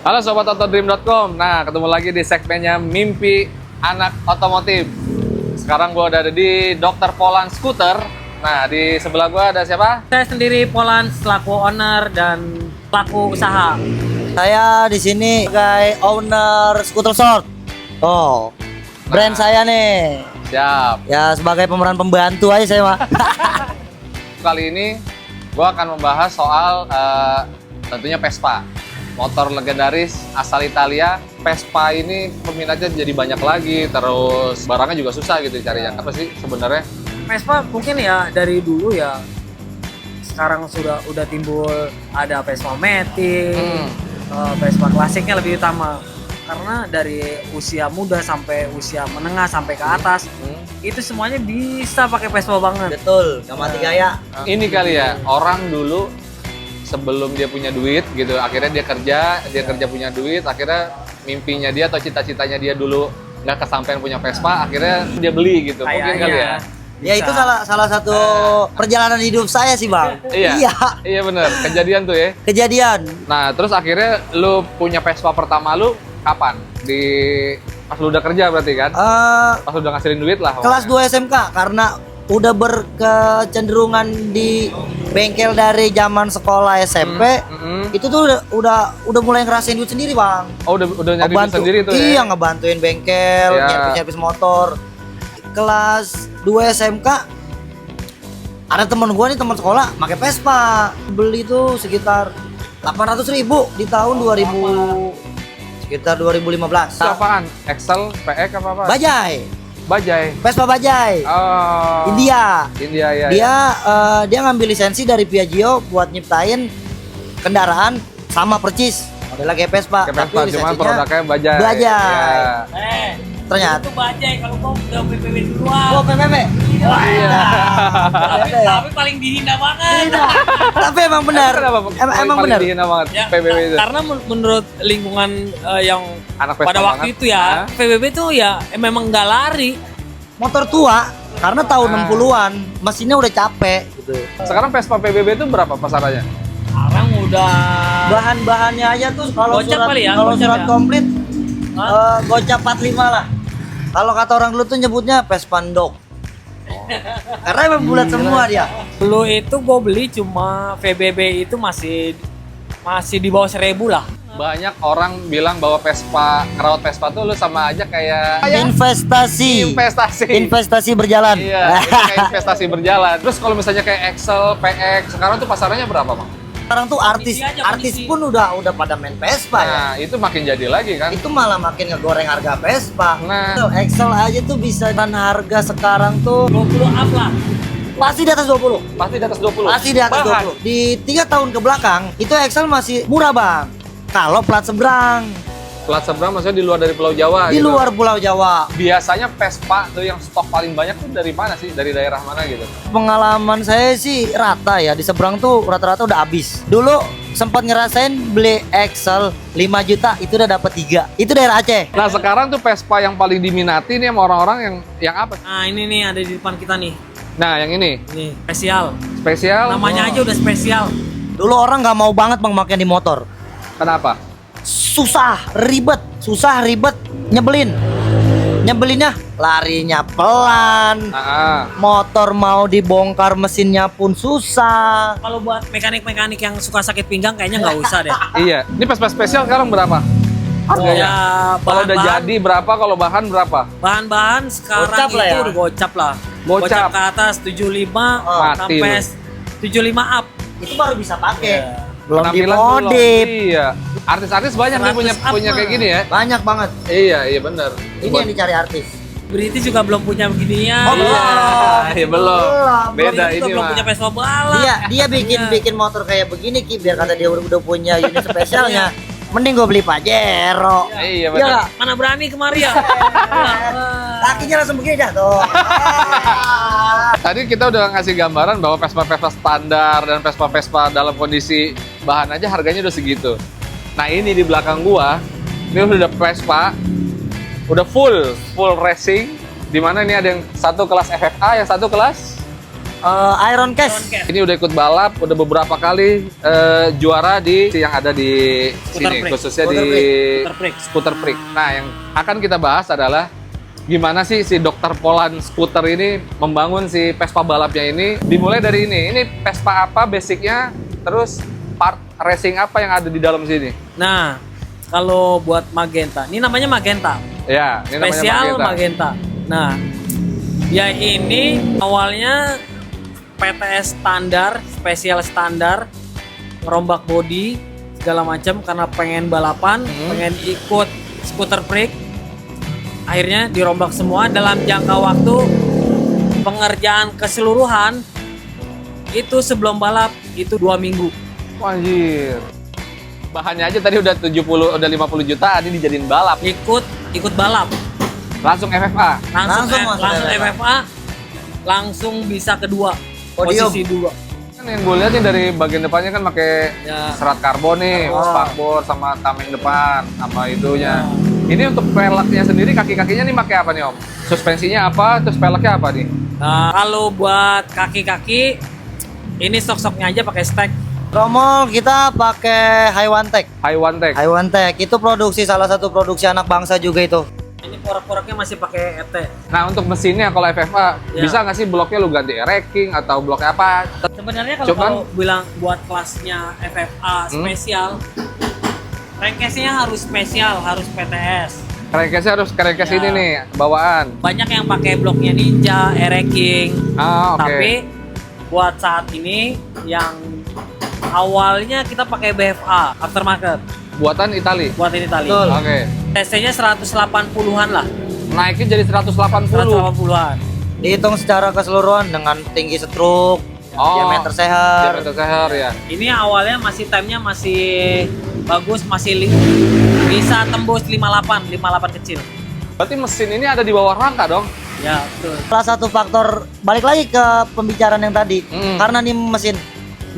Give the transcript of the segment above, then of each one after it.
Halo Sobat Otodream.com. Nah, ketemu lagi di segmennya Mimpi Anak Otomotif. Sekarang gue ada di Dr. Polan Scooter. Nah, di sebelah gue ada siapa? Saya sendiri Polan selaku owner dan pelaku usaha. Saya di sini sebagai owner Scooter Short. Oh, brand saya nih. Siap. Ya sebagai pemeran pembantu aja saya mah. Kali ini gue akan membahas soal tentunya Vespa. Motor legendaris asal Italia. Vespa ini peminatnya jadi banyak lagi, terus barangnya juga susah gitu carinya. Apa sih sebenarnya? Vespa mungkin ya dari dulu ya. Sekarang udah timbul ada Vespa Matic, Vespa klasiknya lebih utama. Karena dari usia muda sampai usia menengah sampai ke atas, itu semuanya bisa pakai Vespa banget. Betul, gak mati gaya. Ini kali ya, orang dulu sebelum dia punya duit gitu, akhirnya dia kerja punya duit, akhirnya mimpinya dia atau cita-citanya dia dulu nggak kesampaian punya Vespa, akhirnya dia beli gitu. Mungkin kali ya. Ya itu salah satu perjalanan hidup saya sih bang. Iya bener, kejadian tuh ya. Kejadian. Nah terus akhirnya lu punya Vespa pertama lu kapan? Pas lu udah kerja berarti kan? Pas lu udah ngasilin duit lah. Kelas 2 SMK karena udah berkecenderungan di bengkel dari zaman sekolah SMP. Itu tuh udah mulai ngerasain duit sendiri bang. Oh udah nyari duit sendiri tuh iya, ya? ngebantuin bengkel, nyervis motor. Kelas 2 SMK ada temen gua nih, teman sekolah pakai Vespa. Beli tuh sekitar 800.000 di tahun 2015. Itu apaan? Excel, PX apa? Bajaj. Vespa Bajaj. Oh. India ya. Dia ngambil lisensi dari Piaggio buat nyiptain kendaraan sama percis modelnya kayak Vespa, Vespa tapi cuma lisensinya produknya Bajaj. Bajaj. Ya. Ternyata Itu Bajaj kalau mau udah PPW duluan. oh PPP. Tapi paling dihina banget. Tapi emang benar. Emang benar. Dihina banget Ya, PBB itu. karena menurut lingkungan yang Anak Vespa pada waktu banget. itu ya, PBB tuh ya memang nggak lari. Motor tua karena tahun 60-an, mesinnya udah capek gitu. Sekarang Vespa PBB itu berapa pasarannya? Sekarang udah Bahan-bahannya aja tuh kalau Gocap surat kali ya, kalau gocap surat ya? komplit gocap 45 lah. Kalau kata orang dulu tuh nyebutnya Vespa Dog. Karena emang bulat semua dia. dulu itu gue beli cuma VBB itu masih di bawah 1.000 lah. Banyak orang bilang bahwa ngerawat Vespa tuh lu sama aja kayak Investasi berjalan. Iya, itu kayak investasi berjalan. Terus kalau misalnya kayak Excel, PX, sekarang tuh pasarannya berapa, Bang? Sekarang tuh artis pun udah pada main Vespa ya. Nah, itu makin jadi lagi kan. Itu malah makin ngegoreng harga Vespa. Nah. Excel aja tuh bisa dan harga sekarang tuh 20 up lah. pasti di atas 20. Pasti di atas 20. Pasti di atas 20. Di 3 tahun ke belakang itu Excel masih murah, Bang. Kalau plat seberang, Plat seberang maksudnya di luar dari Pulau Jawa di gitu. luar Pulau Jawa. Biasanya Vespa tuh yang stok paling banyak tuh dari mana sih? Dari daerah mana gitu? Pengalaman saya sih rata ya, di seberang tuh rata-rata udah habis. Dulu sempat ngerasain beli Excel 5 juta itu udah dapat 3. Itu daerah Aceh. Nah, sekarang tuh Vespa yang paling diminati nih sama orang-orang yang apa? Nah ini nih ada di depan kita nih. Nah, yang ini. Ini spesial. Spesial. Namanya aja udah spesial. Dulu orang nggak mau banget bang pakai di motor. Kenapa? Susah, ribet, nyebelinnya larinya pelan, motor mau dibongkar mesinnya pun susah. Kalau buat mekanik-mekanik yang suka sakit pinggang kayaknya nggak usah deh. Iya. Ini Vespa spesial sekarang berapa? Ya, Kalau udah jadi berapa? Kalau bahan berapa? bahan-bahan sekarang Gocap itu lah ya. udah gocap lah. Gocap. Ke atas 75 Mati sampai lu. 75 up. Itu baru bisa pakai. Ya. Belum Penampilan dimodif. Iya. Artis-artis banyak nih 100 up punya kayak mah. gini ya. Banyak banget. Iya benar. Ini yang dicari artis. British juga belum punya beginian. Oh, Iya, iya belum. Beda Juga ini belum mah. punya Vespa balap. Dia bikin motor kayak begini Ki, biar kata dia udah punya unit spesialnya. Mending gue beli Pajero. Iya Iya benar. nggak? Mana berani kemari ya? Kakinya langsung begini dah tuh. Tadi kita udah ngasih gambaran bahwa Vespa-Vespa standar dan Vespa-Vespa dalam kondisi bahan aja harganya udah segitu. Nah ini di belakang gua, ini udah Vespa, udah full racing. Dimana ini ada yang satu kelas FFA, yang satu kelas Iron Cash. Ini udah ikut balap, udah beberapa kali juara di yang ada di Scooter sini, Freak. khususnya Scooter di Scooter Freak. Scooter Freak. Nah, yang akan kita bahas adalah gimana sih si Dr. Polan Scooter ini membangun si Vespa balapnya ini. Dimulai dari ini Vespa apa basicnya, terus part racing apa yang ada di dalam sini. Nah, kalau buat Magenta, ini namanya Magenta. Ya, ini Spesial namanya Magenta. Magenta. Nah, ya ini awalnya PTS standar, spesial standar, ngerombak body segala macam karena pengen balapan, pengen ikut Scooter Freak. Akhirnya dirombak semua dalam jangka waktu pengerjaan keseluruhan itu sebelum balap itu 2 minggu. Anjir. Bahannya aja tadi udah 50 juta, ini dijadiin balap. Ikut balap. Langsung FFA. Langsung masuk langsung FFA. FFA, langsung bisa kedua. Podium. Posisi 2. Kan yang gue lihat nih dari bagian depannya kan pakai Ya. serat karbon nih, Oh. spakbor sama tameng depan, sama itunya. Ini untuk peleknya sendiri, kaki-kakinya nih pakai apa nih Om? Suspensinya apa, terus peleknya apa nih? Nah, kalau buat kaki-kaki ini sok-soknya aja pakai stack. Tromol kita pakai Haiwan Tech. Haiwan Tech. Haiwan Tech itu salah satu produksi anak bangsa juga itu. Ini porak-poraknya masih pakai ET. Nah untuk mesinnya kalau FFA, Ya. bisa nggak sih bloknya lu ganti racking atau bloknya apa? Sebenarnya Cuman- kalau bilang buat kelasnya FFA spesial, crankcase-nya harus spesial, harus PTS. Crankcase harus crankcase Ya. ini nih, bawaan. Banyak yang pakai bloknya Ninja, E-Racking. Ah, oke. Tapi buat saat ini yang awalnya kita pakai BFA aftermarket Buatan Itali. buat ini tali. Betul. Oke. TC-nya 180-an lah. Naikin jadi 180. 180-an. Dihitung secara keseluruhan dengan tinggi setruk, Oh. diameter seher. Diameter seher ya. Ini awalnya masih time-nya masih bagus, masih bisa tembus 58 kecil. Berarti mesin ini ada di bawah rangka dong? Ya, betul. Salah satu faktor balik lagi ke pembicaraan yang tadi, karena nih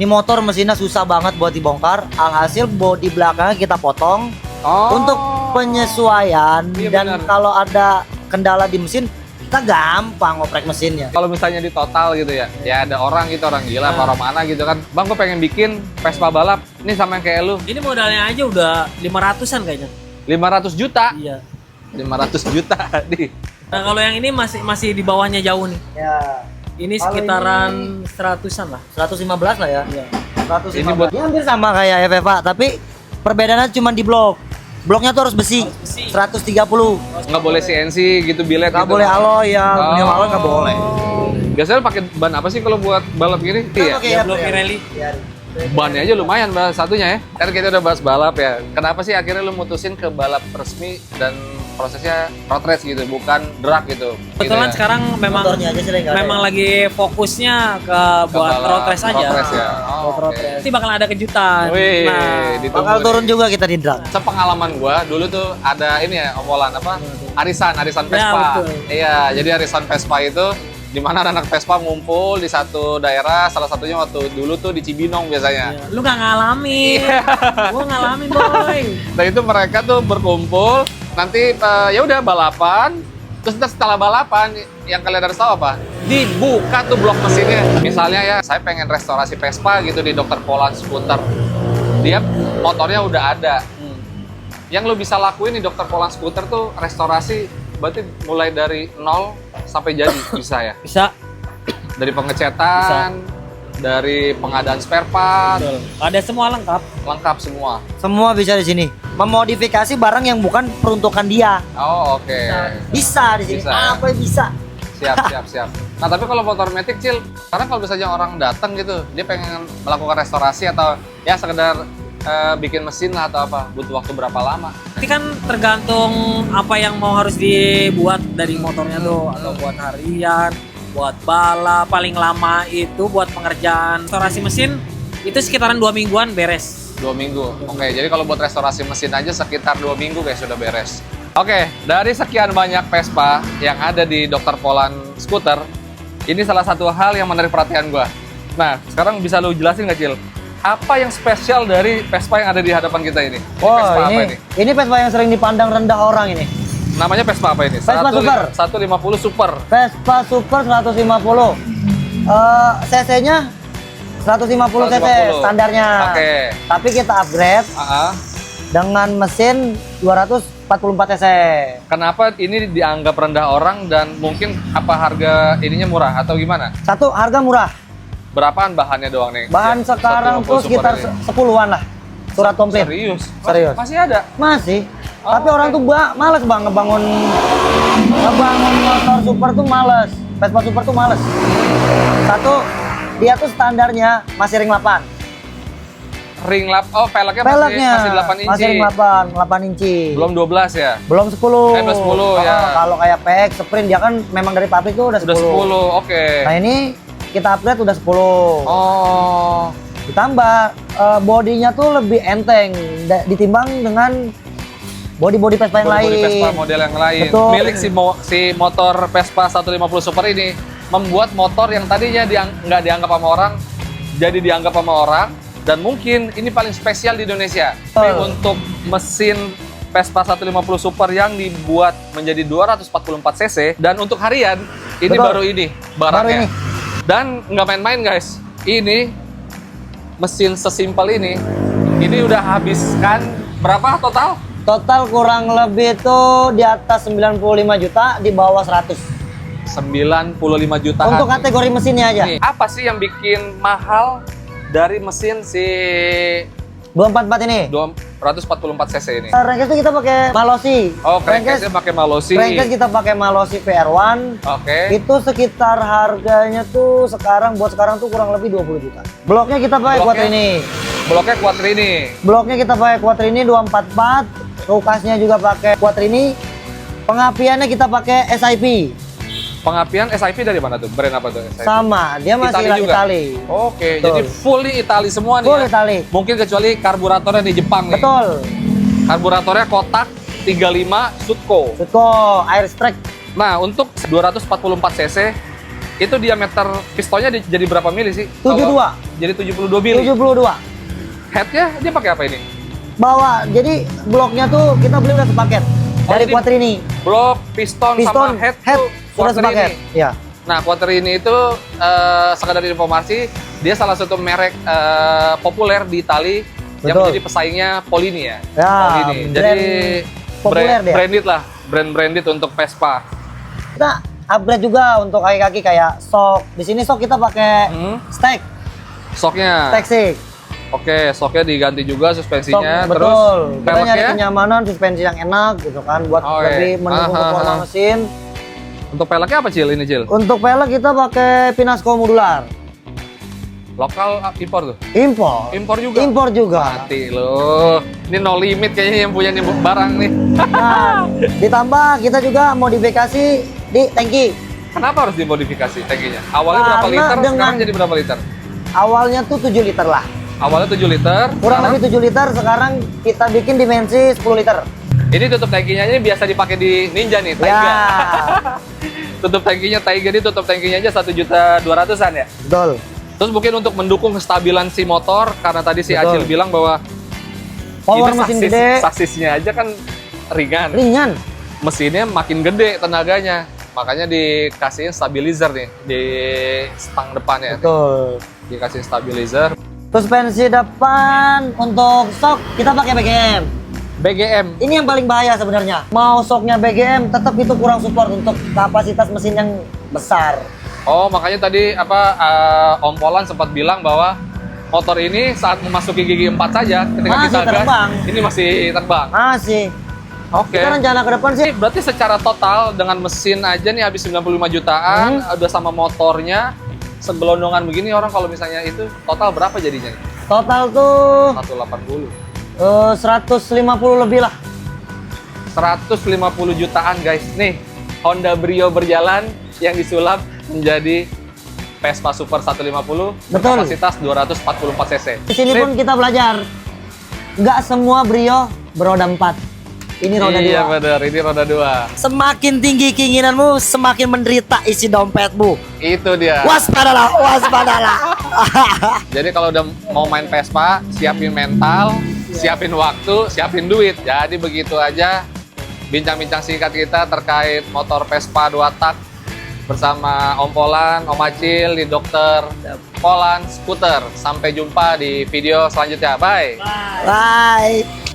motor mesinnya susah banget buat dibongkar. Alhasil bodi belakangnya kita potong Oh. untuk penyesuaian Iya, dan benar. kalau ada kendala di mesin kita gampang ngoprek mesinnya. Kalau misalnya di total gitu ya, ya ada orang gitu, orang gila, orang mana gitu kan. Bang, gue pengen bikin Vespa balap, ini sama yang kayak lu, Ini modalnya aja udah 500-an kayaknya. 500 juta. Iya. 500 juta nih. Nah, kalau yang ini masih di bawahnya jauh nih. Ya, Ini Kalau sekitaran 100-an lah. 115 lah ya. Iya. 115. Ini buat- Ya, hampir sama kayak FFA, tapi perbedaannya cuma di blok. Bloknya tuh harus besi. besi. 130. Nggak boleh CNC gitu, bilet Nggak gitu. boleh alloy ya, Oh. punya alloy nggak boleh. Biasanya pakai ban apa sih kalau buat balap gini? Iya. Oke, Ya, ya, blok ya. Pirelli. Iya. Bannya aja lumayan bahas satunya ya. Kan kita udah bahas balap ya. Kenapa sih akhirnya lu mutusin ke balap resmi dan prosesnya road race gitu, bukan drag gitu? Kebetulan Gitu ya. sekarang memang Motornya aja sih nggak ada memang ya. lagi fokusnya ke Ke buat balap road race aja. road race ya. Oh, Buat road oke. race. Nanti bakal ada kejutan. Wih, Nah, ditunggu Bakal nih. turun juga kita di drag. Sepengalaman gua dulu tuh ada ini ya omolan apa? Arisan Ya, Vespa. betul. Iya, jadi arisan Vespa itu di mana anak Vespa ngumpul di satu daerah, salah satunya waktu dulu tuh di Cibinong biasanya. ya, lu nggak ngalamin. Gua ngalamin, boy. Nah itu mereka tuh berkumpul, nanti ya udah balapan, terus ntar setelah balapan yang kalian harus tahu apa? Dibuka tuh blok mesinnya. Misalnya ya, saya pengen restorasi Vespa gitu di Dr. Polan Scooter. Dia motornya udah ada. Yang lo bisa lakuin di Dr. Polan Scooter tuh restorasi berarti mulai dari nol sampai jadi bisa ya. Bisa. Dari pengecetan, dari pengadaan spare part, Betul. Ada semua lengkap. lengkap semua. Semua bisa di sini. Memodifikasi barang yang bukan peruntukan dia. Oh oke. Bisa di sini. Bisa, ya. Apa bisa? Siap. Nah tapi kalau motor metik Cil, karena kalau misalnya orang datang gitu, dia pengen melakukan restorasi atau ya sekedar bikin mesin lah atau apa, butuh waktu berapa lama? Nanti kan tergantung apa yang mau harus dibuat dari motornya tuh, atau buat harian, buat balap. Paling lama itu buat pengerjaan restorasi mesin itu sekitaran 2 mingguan beres. 2 minggu. Oke, jadi kalau buat restorasi mesin aja sekitar 2 minggu guys sudah beres. Oke, dari sekian banyak Vespa yang ada di Dr. Polan Scooter, ini salah satu hal yang menarik perhatian gua. Nah, sekarang bisa lu jelasin nggak Cil? Apa yang spesial dari Vespa yang ada di hadapan kita ini? Vespa apa ini? Ini Vespa yang sering dipandang rendah orang ini. Namanya Vespa apa ini? Vespa Super. 150 Super. Vespa Super 150. cc-nya 150 cc 150. standarnya. Oke. Tapi kita upgrade dengan mesin 244 cc. Kenapa ini dianggap rendah orang dan mungkin apa harga ininya murah atau gimana? Satu, harga murah. Berapaan bahannya doang nih? Bahan Ya, sekarang 150 tuh super sekitar ini. 10-an lah. Surat komplit. Serius? Serius. Masih ada? Masih. Oh, Tapi orang oke. tuh males bang ngebangun motor super tuh males. Vespa super tuh males. Satu, dia tuh standarnya masih ring 8. Ring lap, oh peleknya, Peleknya masih 8 inci. masih ring 8 inci. Belum 12 ya? Belum 10. Belum 10 ya. Kalau kayak PX Sprint dia kan memang dari pabrik tuh udah 10. Udah 10, oke. Nah ini kita upgrade udah 10. Oh, Ditambah bodinya tuh lebih enteng ditimbang dengan body Vespa yang bodi lain. Vespa model yang lain. Betul. Milik si motor Vespa 150 Super ini membuat motor yang tadinya nggak dianggap sama orang, jadi dianggap sama orang. Dan mungkin ini paling spesial di Indonesia. Ini untuk mesin Vespa 150 Super yang dibuat menjadi 244 cc. Dan untuk harian, ini Betul. baru ini barangnya. Baru ini. Dan nggak main-main guys. Ini mesin sesimpel ini udah habiskan berapa total? Total kurang lebih tuh di atas 95 juta, di bawah 100. 95 jutaan. Untuk kategori mesinnya aja. Nih, apa sih yang bikin mahal dari mesin si 244 ini. 244 cc ini? Crankcase itu kita pakai Malossi. Oh, crankcase-nya pakai Malossi. Crankcase kita pakai Malossi PR1. Oke. Itu sekitar harganya tuh sekarang tuh kurang lebih 20 juta. Bloknya kita pakai Bloknya? Quattrini. Bloknya Quattrini. Bloknya kita pakai Quattrini 244. Rukasnya juga pakai Quattrini. Pengapiannya kita pakai SIP. Pengapian SIP dari mana tuh? Brand apa tuh SIP? Sama, dia masih Itali juga? Itali. Oke, Betul. jadi fully Itali semua nih Full ya? Itali. Mungkin kecuali karburatornya di Jepang nih. Betul. Karburatornya kotak 35 Sutco. Sutco Air Strike. Nah, untuk 244 cc itu diameter pistonnya jadi berapa mili sih? 72. Jadi 72 mili. 72. Headnya dia pakai apa ini? Jadi bloknya tuh kita beli udah sepaket dari jadi Quattrini. Blok, piston sama head tuh sudah sepaket. Quattrini. Ya. Nah, Quattrini itu sekadar informasi, dia salah satu merek populer di Itali yang Betul. menjadi pesaingnya Polini ya. Ya, Polini. Jadi populer dia. branded lah, branded untuk Vespa. Kita upgrade juga untuk kaki-kaki kayak shock. Di sini shock kita pakai stack Shocknya. six. Oke, shocknya diganti juga, Shock, suspensinya. Terus betul. Kita nyari peleknya kenyamanan, suspensi yang enak gitu kan buat Oh, lebih mendukung performa mesin. untuk peleknya apa Cil? Ini Cil? Untuk pelek kita pakai Pinasco modular. Lokal impor tuh? Impor. Impor juga? Impor juga. Mati loh. Ini no limit kayaknya yang punya nih barang nih. Nah, ditambah kita juga modifikasi di tangki. Kenapa harus dimodifikasi tankinya? Awalnya berapa Karena liter, dengan- sekarang jadi berapa liter? Awalnya tuh 7 liter lah. Awalnya 7 liter. Kurang sekarang- lebih 7 liter, sekarang kita bikin dimensi 10 liter. Ini tutup tankinya ini biasa dipakai di Ninja nih, Taiga. Ya, Tutup tankinya Taiga ini tutup tankinya aja 1.200.000-an ya. betul. Terus mungkin untuk mendukung kestabilan si motor, karena tadi si Betul. Acil bilang bahwa Power ini mesin gede, saksisnya aja kan ringan. ringan. Mesinnya makin gede tenaganya. Makanya dikasihin stabilizer nih di stang depannya. Betul. Dikasih stabilizer. Suspensi depan untuk shock kita pakai BGM. BGM. Ini yang paling bahaya sebenarnya. Mau shocknya BGM, tetap itu kurang support untuk kapasitas mesin yang besar. Oh, makanya tadi Om Polan sempat bilang bahwa motor ini saat memasuki gigi 4 saja ketika Masih kita gas, terbang. ini masih terbang. Masih. Oke. Kita rencana ke depan sih. Berarti secara total dengan mesin aja nih habis 95 jutaan, udah sama motornya segelondongan begini orang kalau misalnya itu total berapa jadinya? Total tuh 180. 150 lebih lah. 150 jutaan guys. Nih, Honda Brio berjalan yang disulap menjadi Vespa Super 150 Betul. kapasitas 244 cc. Di sini pun kita belajar. Nggak semua Brio beroda 4. Ini roda 2. Iya benar, ini roda 2. Semakin tinggi keinginanmu, semakin menderita isi dompetmu. Itu dia. Waspadalah, waspadalah. Jadi kalau udah mau main Vespa, siapin mental, siapin waktu, siapin duit. Jadi begitu aja bincang-bincang singkat kita terkait motor Vespa 2 tak bersama Om Polan, Om Acil di Dokter Polan Skuter. Sampai jumpa di video selanjutnya. Bye. Bye.